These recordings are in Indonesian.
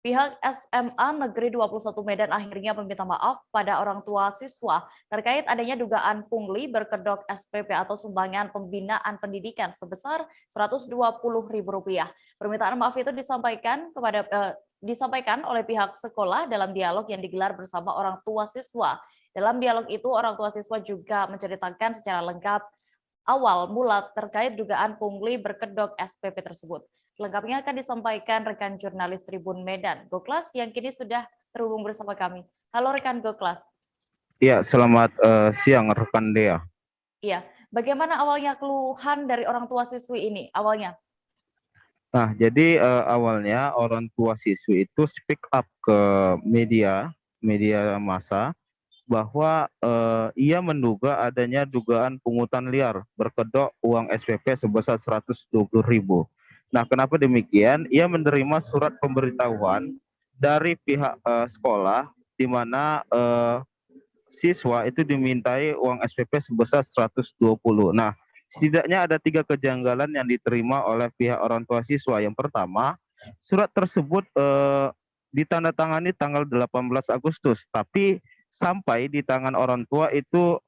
Pihak SMA Negeri 21 Medan akhirnya meminta maaf pada orang tua siswa terkait adanya dugaan pungli berkedok SPP atau sumbangan pembinaan pendidikan sebesar Rp120.000. Permintaan maaf itu disampaikan oleh pihak sekolah dalam dialog yang digelar bersama orang tua siswa. Dalam dialog itu, orang tua siswa juga menceritakan secara lengkap awal mula terkait dugaan pungli berkedok SPP tersebut. Selengkapnya akan disampaikan rekan jurnalis Tribun Medan, Goklas, yang kini sudah terhubung bersama kami. Halo rekan Goklas. Ya, selamat siang rekan Dea. Iya, bagaimana awalnya keluhan dari orang tua siswi ini awalnya? Nah, jadi awalnya orang tua siswi itu speak up ke media massa bahwa ia menduga adanya dugaan pungutan liar berkedok uang SPP sebesar 120.000. Nah, kenapa demikian? Ia menerima surat pemberitahuan dari pihak sekolah di mana siswa itu dimintai uang SPP sebesar 120. Nah, setidaknya ada 3 kejanggalan yang diterima oleh pihak orang tua siswa. Yang pertama, surat tersebut ditandatangani tanggal 18 Agustus, tapi sampai di tangan orang tua itu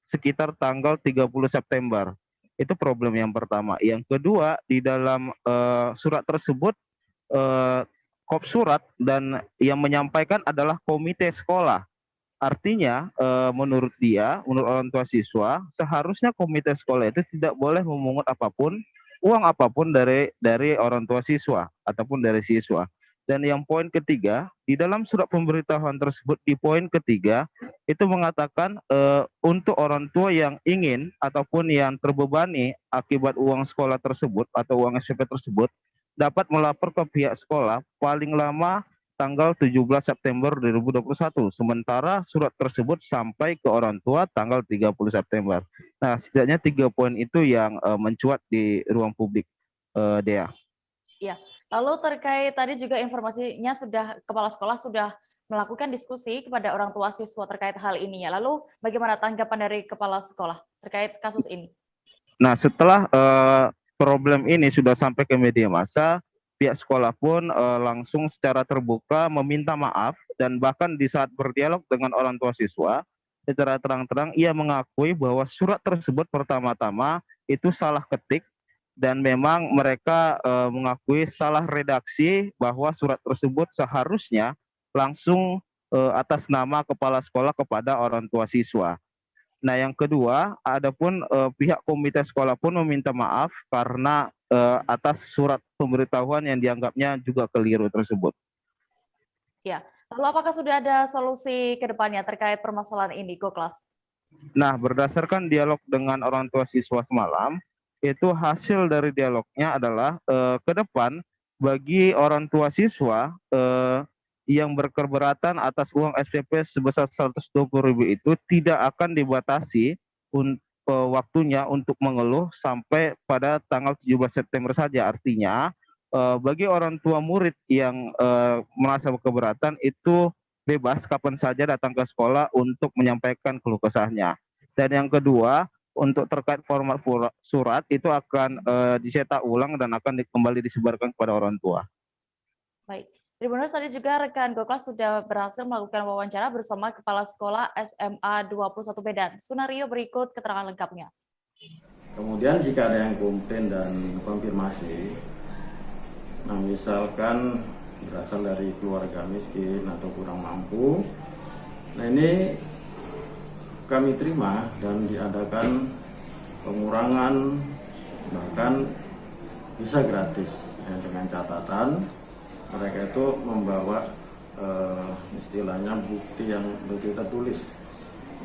sekitar tanggal 30 September. Itu problem yang pertama. Yang kedua, di dalam surat tersebut kop surat dan yang menyampaikan adalah komite sekolah. Artinya, menurut orang tua siswa, seharusnya komite sekolah itu tidak boleh memungut uang apapun dari orang tua siswa ataupun dari siswa. Dan yang poin ketiga, di dalam surat pemberitahuan tersebut di poin ketiga itu mengatakan untuk orang tua yang ingin ataupun yang terbebani akibat uang sekolah tersebut atau uang SPP tersebut dapat melapor ke pihak sekolah paling lama tanggal 17 September 2021. Sementara surat tersebut sampai ke orang tua tanggal 30 September. Nah, setidaknya 3 poin itu yang mencuat di ruang publik, Dea. Ya, lalu terkait tadi juga informasinya kepala sekolah sudah melakukan diskusi kepada orang tua siswa terkait hal ini ya. Lalu bagaimana tanggapan dari kepala sekolah terkait kasus ini? Nah, setelah problem ini sudah sampai ke media massa, pihak sekolah pun langsung secara terbuka meminta maaf dan bahkan di saat berdialog dengan orang tua siswa, secara terang-terang ia mengakui bahwa surat tersebut pertama-tama itu salah ketik dan memang mereka mengakui salah redaksi bahwa surat tersebut seharusnya langsung atas nama kepala sekolah kepada orang tua siswa. Nah, yang kedua, adapun pihak komite sekolah pun meminta maaf karena atas surat pemberitahuan yang dianggapnya juga keliru tersebut. Ya, lalu apakah sudah ada solusi ke depannya terkait permasalahan ini, Goklas? Nah, berdasarkan dialog dengan orang tua siswa semalam, itu hasil dari dialognya adalah ke depan bagi orang tua siswa yang berkeberatan atas uang SPP sebesar 120.000 itu tidak akan dibatasi waktunya untuk mengeluh sampai pada tanggal 17 September saja. Artinya bagi orang tua murid yang merasa keberatan itu bebas kapan saja datang ke sekolah untuk menyampaikan keluh kesahnya. Dan yang kedua, untuk terkait format surat itu akan dicetak ulang dan akan kembali disebarkan kepada orang tua. Baik. Tribuners, tadi juga rekan Goklas sudah berhasil melakukan wawancara bersama Kepala Sekolah SMA 21 Medan. Sunario, berikut keterangan lengkapnya. Kemudian jika ada yang komplain dan konfirmasi, nah misalkan berasal dari keluarga miskin atau kurang mampu, nah ini kami terima dan diadakan pengurangan bahkan bisa gratis dengan catatan mereka itu membawa istilahnya bukti yang betul tertulis.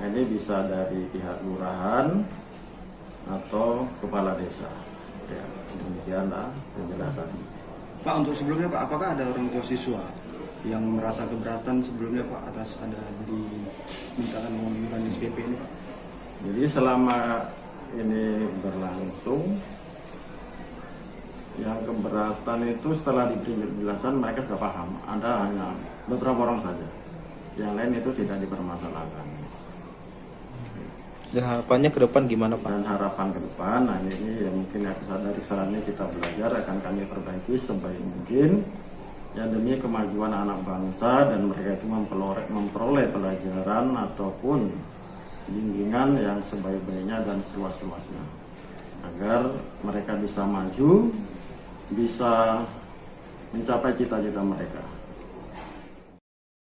Nah, ini bisa dari pihak lurahan atau kepala desa. Ya, demikianlah penjelasan. Pak, untuk sebelumnya Pak, apakah ada orang tua siswa yang merasa keberatan sebelumnya Pak atas ada dimintakan pengunduran SPP ini Pak? Jadi selama ini berlangsung, yang keberatan itu setelah diberi penjelasan mereka sudah paham. Ada hanya beberapa orang saja, yang lain itu tidak dipermasalahkan. Dan harapannya ke depan gimana Pak? Dan harapan ke depan, nah ini ya mungkin ya dari kesalahan ini kita belajar, akan kami perbaiki sebaik mungkin. yang demi kemajuan anak bangsa dan mereka itu memperoleh pelajaran ataupun bimbingan yang sebaik-baiknya dan seluas-luasnya agar mereka bisa maju, bisa mencapai cita-cita mereka.